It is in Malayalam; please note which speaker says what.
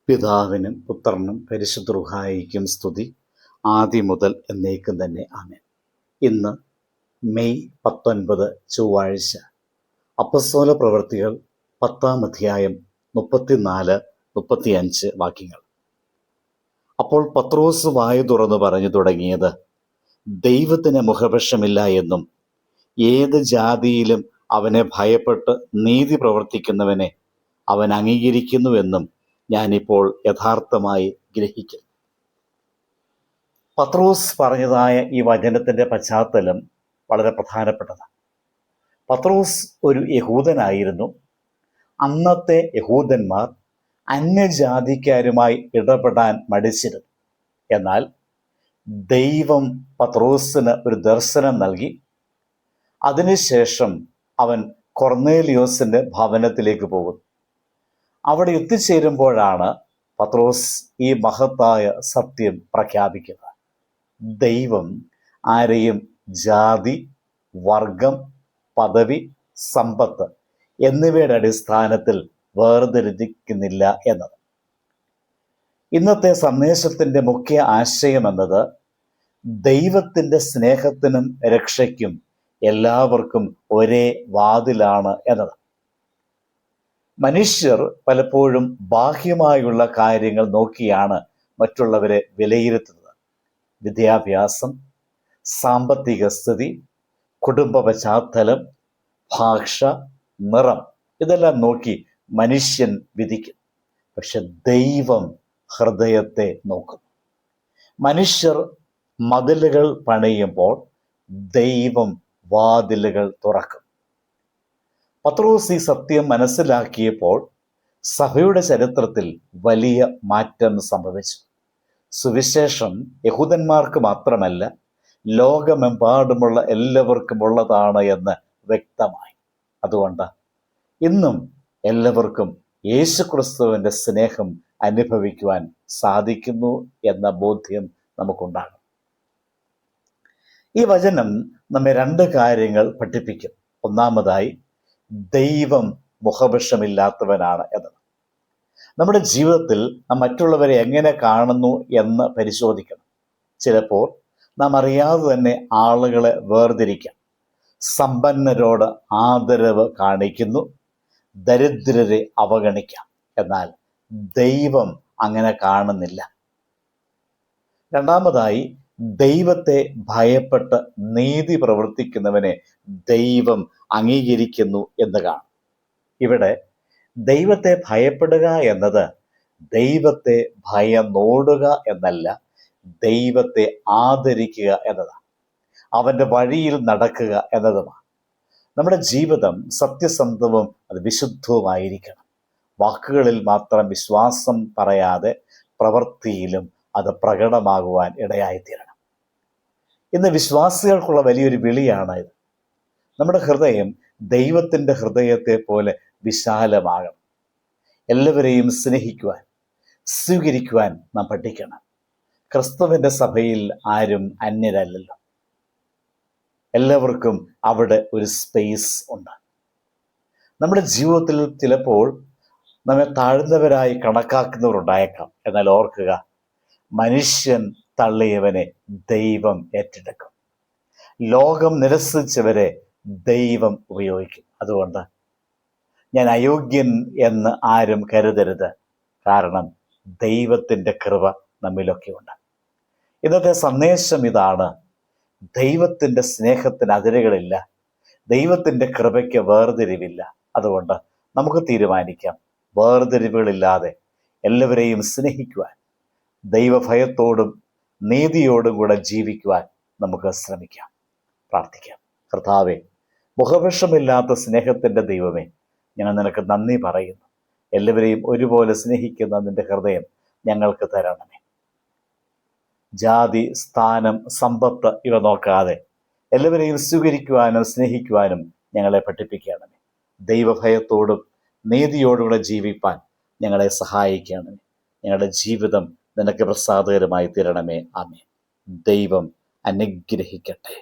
Speaker 1: പിതാവിനും പുത്രനും പരിശുദ്ധ റൂഹായിക്കും സ്തുതി, ആദ്യം മുതൽ എന്നേക്കും തന്നെ. ആമേൻ. ഇന്ന് മെയ് 19 ചൊവ്വാഴ്ച. അപ്പസ്തോല പ്രവൃത്തികൾ 10-ാം അധ്യായം 34-35 വാക്യങ്ങൾ. അപ്പോൾ പത്രോസ് വായു തുറന്നു പറഞ്ഞു തുടങ്ങിയത്, ദൈവത്തിന് മുഖപക്ഷമില്ല എന്നും ഏത് ജാതിയിലും അവനെ ഭയപ്പെട്ട് നീതി പ്രവർത്തിക്കുന്നവനെ അവൻ അംഗീകരിക്കുന്നുവെന്നും ഞാനിപ്പോൾ യഥാർത്ഥമായി ഗ്രഹിക്കുന്നു. പത്രോസ് പറഞ്ഞതായ ഈ വചനത്തിൻ്റെ പശ്ചാത്തലം വളരെ പ്രധാനപ്പെട്ടതാണ്. പത്രോസ് ഒരു യഹൂദനായിരുന്നു. അന്നത്തെ യഹൂദന്മാർ അന്യജാതിക്കാരുമായി ഇടപെടാൻ മടിച്ചിരുന്നു. എന്നാൽ ദൈവം പത്രോസിന് ഒരു ദർശനം നൽകി. അതിനുശേഷം അവൻ കൊർന്നേലിയോസിൻ്റെ ഭവനത്തിലേക്ക് പോകുന്നു. അവിടെ എത്തിച്ചേരുമ്പോഴാണ് പത്രോസ് ഈ മഹത്തായ സത്യം പ്രഖ്യാപിക്കുന്നത്. ദൈവം ആരെയും ജാതി, വർഗം, പദവി, സമ്പത്ത് എന്നിവയുടെ അടിസ്ഥാനത്തിൽ വേർതിരിക്കുന്നില്ല എന്നത്. ഇന്നത്തെ സന്ദേശത്തിൻ്റെ മുഖ്യ ആശയം എന്നത് ദൈവത്തിൻ്റെ സ്നേഹത്തിനും രക്ഷയ്ക്കും എല്ലാവർക്കും ഒരേ വാതിലാണ് എന്നത്. മനുഷ്യർ പലപ്പോഴും ബാഹ്യമായുള്ള കാര്യങ്ങൾ നോക്കിയാണ് മറ്റുള്ളവരെ വിലയിരുത്തുന്നത്. വിദ്യാഭ്യാസം, സാമ്പത്തിക സ്ഥിതി, കുടുംബ പശ്ചാത്തലം, ഭാഷ, നിറം ഇതെല്ലാം നോക്കി മനുഷ്യൻ വിധിക്കും. പക്ഷെ ദൈവം ഹൃദയത്തെ നോക്കും. മനുഷ്യർ മതിലുകൾ പണിയുമ്പോൾ ദൈവം വാതിലുകൾ തുറക്കും. പത്രോസ് ഈ സത്യം മനസ്സിലാക്കിയപ്പോൾ സഭയുടെ ചരിത്രത്തിൽ വലിയ മാറ്റം സംഭവിച്ചു. സുവിശേഷം യഹൂദന്മാർക്ക് മാത്രമല്ല, ലോകമെമ്പാടുമുള്ള എല്ലാവർക്കും ഉള്ളതാണ് എന്ന് വ്യക്തമായി. അതുകൊണ്ട് ഇന്നും എല്ലാവർക്കും യേശുക്രിസ്തുവിൻ്റെ സ്നേഹം അനുഭവിക്കുവാൻ സാധിക്കുന്നു എന്ന ബോധ്യം നമുക്കുണ്ടാകും. ഈ വചനം നമ്മെ രണ്ട് കാര്യങ്ങൾ പഠിപ്പിക്കും. ഒന്നാമതായി, ദൈവം മുഖപക്ഷമില്ലാത്തവനാണ് എന്നത്. നമ്മുടെ ജീവിതത്തിൽ നാം മറ്റുള്ളവരെ എങ്ങനെ കാണുന്നു എന്ന് പരിശോധിക്കണം. ചിലപ്പോൾ നാം അറിയാതെ തന്നെ ആളുകളെ വേർതിരിക്കാം. സമ്പന്നരോട് ആദരവ് കാണിക്കുന്നു, ദരിദ്രരെ അവഗണിക്കാം. എന്നാൽ ദൈവം അങ്ങനെ കാണുന്നില്ല. രണ്ടാമതായി, ദൈവത്തെ ഭയപ്പെട്ട് നീതി പ്രവർത്തിക്കുന്നവനെ ദൈവം അംഗീകരിക്കുന്നു എന്ന് കാണും. ഇവിടെ ദൈവത്തെ ഭയപ്പെടുക എന്നത് ദൈവത്തെ ഭയന്നോടുക എന്നല്ല, ദൈവത്തെ ആദരിക്കുക എന്നതാണ്. അവൻ്റെ വഴിയിൽ നടക്കുക എന്നതുമാണ്. നമ്മുടെ ജീവിതം സത്യസന്ധവും അത് വിശുദ്ധവുമായിരിക്കണം. വാക്കുകളിൽ മാത്രം വിശ്വാസം പറയാതെ പ്രവൃത്തിയിലും അത് പ്രകടമാകുവാൻ ഇടയായിത്തീരണം. ഇന്ന് വിശ്വാസികൾക്കുള്ള വലിയൊരു വിളിയാണ് ഇത്. നമ്മുടെ ഹൃദയം ദൈവത്തിൻ്റെ ഹൃദയത്തെ പോലെ വിശാലമാകണം. എല്ലാവരെയും സ്നേഹിക്കുവാൻ, സ്വീകരിക്കുവാൻ നാം പഠിക്കണം. ക്രിസ്തുവിൻ്റെ സഭയിൽ ആരും അന്യരല്ലല്ലോ. എല്ലാവർക്കും അവിടെ ഒരു സ്പേസ് ഉണ്ട്. നമ്മുടെ ജീവിതത്തിൽ ചിലപ്പോൾ നമ്മെ താഴ്ന്നവരായി കണക്കാക്കുന്നവരുണ്ടായേക്കാം. എന്നാൽ ഓർക്കുക, മനുഷ്യൻ തള്ളിയവനെ ദൈവം ഏറ്റെടുക്കും. ലോകം നിരസിച്ചവരെ ദൈവം ഉപയോഗിക്കും. അതുകൊണ്ട് ഞാൻ അയോഗ്യൻ എന്ന് ആരും കരുതരുത്. കാരണം ദൈവത്തിൻ്റെ കൃപ നമ്മിലൊക്കെ ഉണ്ട്. ഇന്നത്തെ സന്ദേശം ഇതാണ്: ദൈവത്തിൻ്റെ സ്നേഹത്തിന് അതിരുകളില്ല, ദൈവത്തിൻ്റെ കൃപയ്ക്ക് വേർതിരിവില്ല. അതുകൊണ്ട് നമുക്ക് തീരുമാനിക്കാം, വേർതിരിവുകളില്ലാതെ എല്ലാവരെയും സ്നേഹിക്കുവാൻ, ദൈവഭയത്തോടും നീതിയോടും കൂടെ ജീവിക്കുവാൻ നമുക്ക് ശ്രമിക്കാം. പ്രാർത്ഥിക്കാം. കർത്താവേ, മുഖപക്ഷമില്ലാത്ത സ്നേഹത്തിൻ്റെ ദൈവമേ, ഞങ്ങൾ നിനക്ക് നന്ദി പറയുന്നു. എല്ലാവരെയും ഒരുപോലെ സ്നേഹിക്കുന്ന നിൻ്റെ ഹൃദയം ഞങ്ങൾക്ക് തരണമേ. ജാതി, സ്ഥാനം, സമ്പത്ത് ഇവ നോക്കാതെ എല്ലാവരെയും സ്വീകരിക്കുവാനും സ്നേഹിക്കുവാനും ഞങ്ങളെ പഠിപ്പിക്കണമേ. ദൈവഭയത്തോടും നീതിയോടുകൂടെ ജീവിപ്പാൻ ഞങ്ങളെ സഹായിക്കണമേ. ഞങ്ങളുടെ ജീവിതം നിനക്ക് പ്രസാദകരമായി തീരണമേ. ആമേൻ. ദൈവം അനുഗ്രഹിക്കട്ടെ.